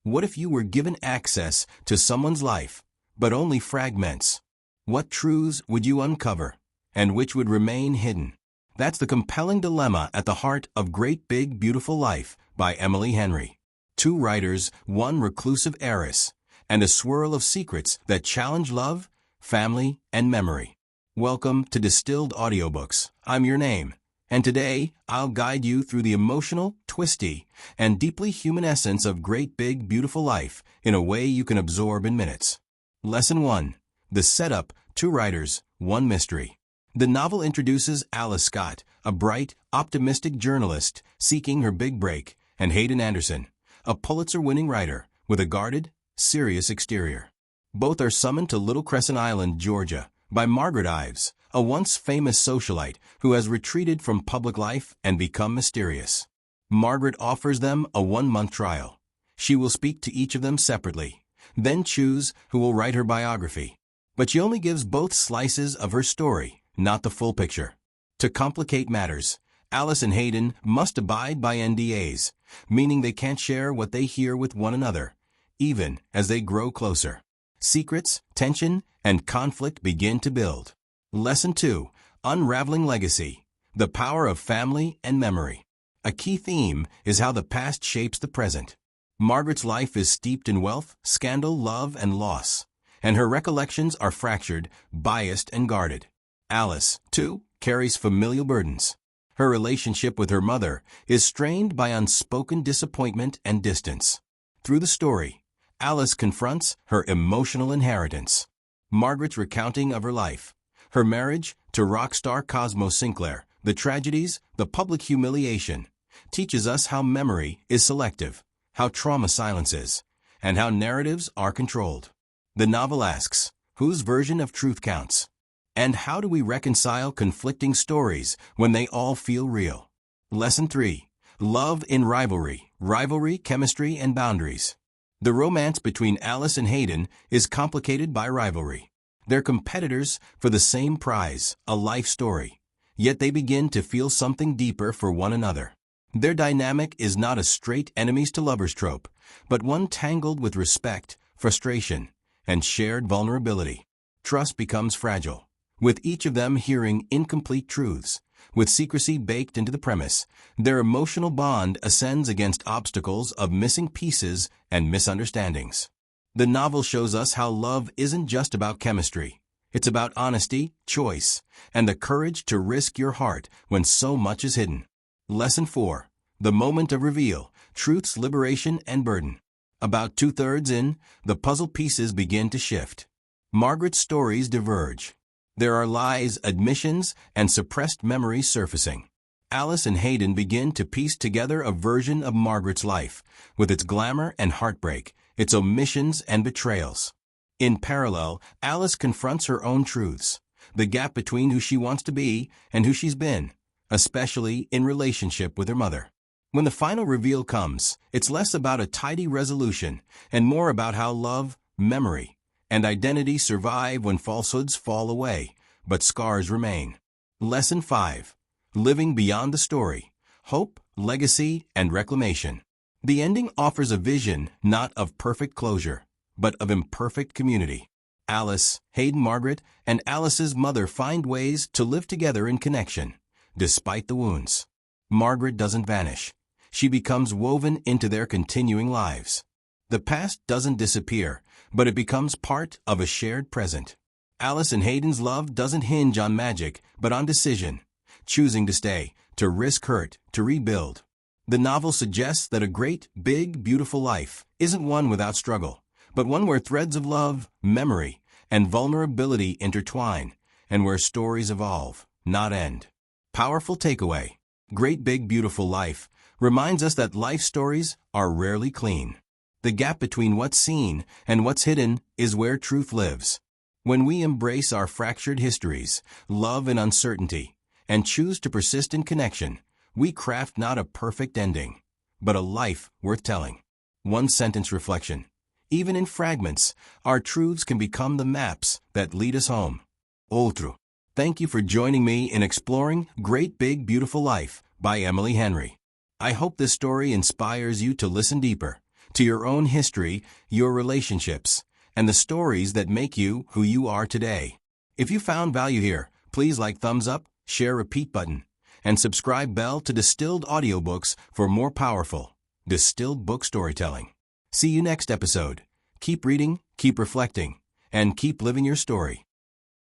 What if you were given access to someone's life, but only fragments? What truths would you uncover, and which would remain hidden? That's the compelling dilemma at the heart of Great Big Beautiful Life by Emily Henry. Two writers, one reclusive heiress, and a swirl of secrets that challenge love, family, and memory. Welcome to Distilled Audiobooks. I'm your name, and today I'll guide you through the emotional, twisty, and deeply human essence of Great Big Beautiful Life in a way you can absorb in minutes. Lesson 1. The setup, two writers, one mystery. The novel introduces Alice Scott, a bright, optimistic journalist seeking her big break, and Hayden Anderson, a Pulitzer-winning writer with a guarded, serious exterior. Both are summoned to Little Crescent Island, Georgia, by Margaret Ives, a once famous socialite who has retreated from public life and become mysterious. Margaret offers them a 1-month trial. She will speak to each of them separately, then choose who will write her biography. But she only gives both slices of her story, not the full picture. To complicate matters, Alice and Hayden must abide by NDAs, meaning they can't share what they hear with one another, even as they grow closer. Secrets, tension, and conflict begin to build. Lesson 2. Unraveling Legacy. The Power of Family and Memory. A key theme is how the past shapes the present. Margaret's life is steeped in wealth, scandal, love, and loss, and her recollections are fractured, biased, and guarded. Alice, too, carries familial burdens. Her relationship with her mother is strained by unspoken disappointment and distance. Through the story, Alice confronts her emotional inheritance. Margaret's recounting of her life, her marriage to rock star Cosmo Sinclair, the tragedies, the public humiliation, teaches us how memory is selective, how trauma silences, and how narratives are controlled. The novel asks, whose version of truth counts? And how do we reconcile conflicting stories when they all feel real? Lesson 3. Love in Rivalry. Rivalry, Chemistry, and Boundaries. The romance between Alice and Hayden is complicated by rivalry. They're competitors for the same prize, a life story. Yet they begin to feel something deeper for one another. Their dynamic is not a straight enemies to lovers trope, but one tangled with respect, frustration, and shared vulnerability. Trust becomes fragile, with each of them hearing incomplete truths. With secrecy baked into the premise, their emotional bond ascends against obstacles of missing pieces and misunderstandings. The novel shows us how love isn't just about chemistry. It's about honesty, choice, and the courage to risk your heart when so much is hidden. Lesson 4. The Moment of Reveal. Truth's Liberation and Burden. About 2/3 in, the puzzle pieces begin to shift. Margaret's stories diverge. There are lies, admissions, and suppressed memories surfacing. Alice and Hayden begin to piece together a version of Margaret's life, with its glamour and heartbreak, its omissions and betrayals. In parallel, Alice confronts her own truths, the gap between who she wants to be and who she's been, especially in relationship with her mother. When the final reveal comes, it's less about a tidy resolution and more about how love, memory, and identity survive when falsehoods fall away, but scars remain. Lesson 5. Living Beyond the Story. Hope, Legacy, and Reclamation. The ending offers a vision not of perfect closure, but of imperfect community. Alice, Hayden, Margaret, and Alice's mother find ways to live together in connection, despite the wounds. Margaret doesn't vanish. She becomes woven into their continuing lives. The past doesn't disappear, but it becomes part of a shared present. Alice and Hayden's love doesn't hinge on magic, but on decision, choosing to stay, to risk hurt, to rebuild. The novel suggests that a great, big, beautiful life isn't one without struggle, but one where threads of love, memory, and vulnerability intertwine, and where stories evolve, not end. Powerful takeaway. Great Big Beautiful Life reminds us that life stories are rarely clean. The gap between what's seen and what's hidden is where truth lives. When we embrace our fractured histories, love and uncertainty, and choose to persist in connection, we craft not a perfect ending, but a life worth telling. One-sentence reflection. Even in fragments, our truths can become the maps that lead us home. Outro. Thank you for joining me in exploring Great Big Beautiful Life by Emily Henry. I hope this story inspires you to listen deeper, to your own history, your relationships, and the stories that make you who you are today. If you found value here, please like thumbs up, share repeat button, and subscribe bell to Distilled Audiobooks for more powerful, distilled book storytelling. See you next episode. Keep reading, keep reflecting, and keep living your story.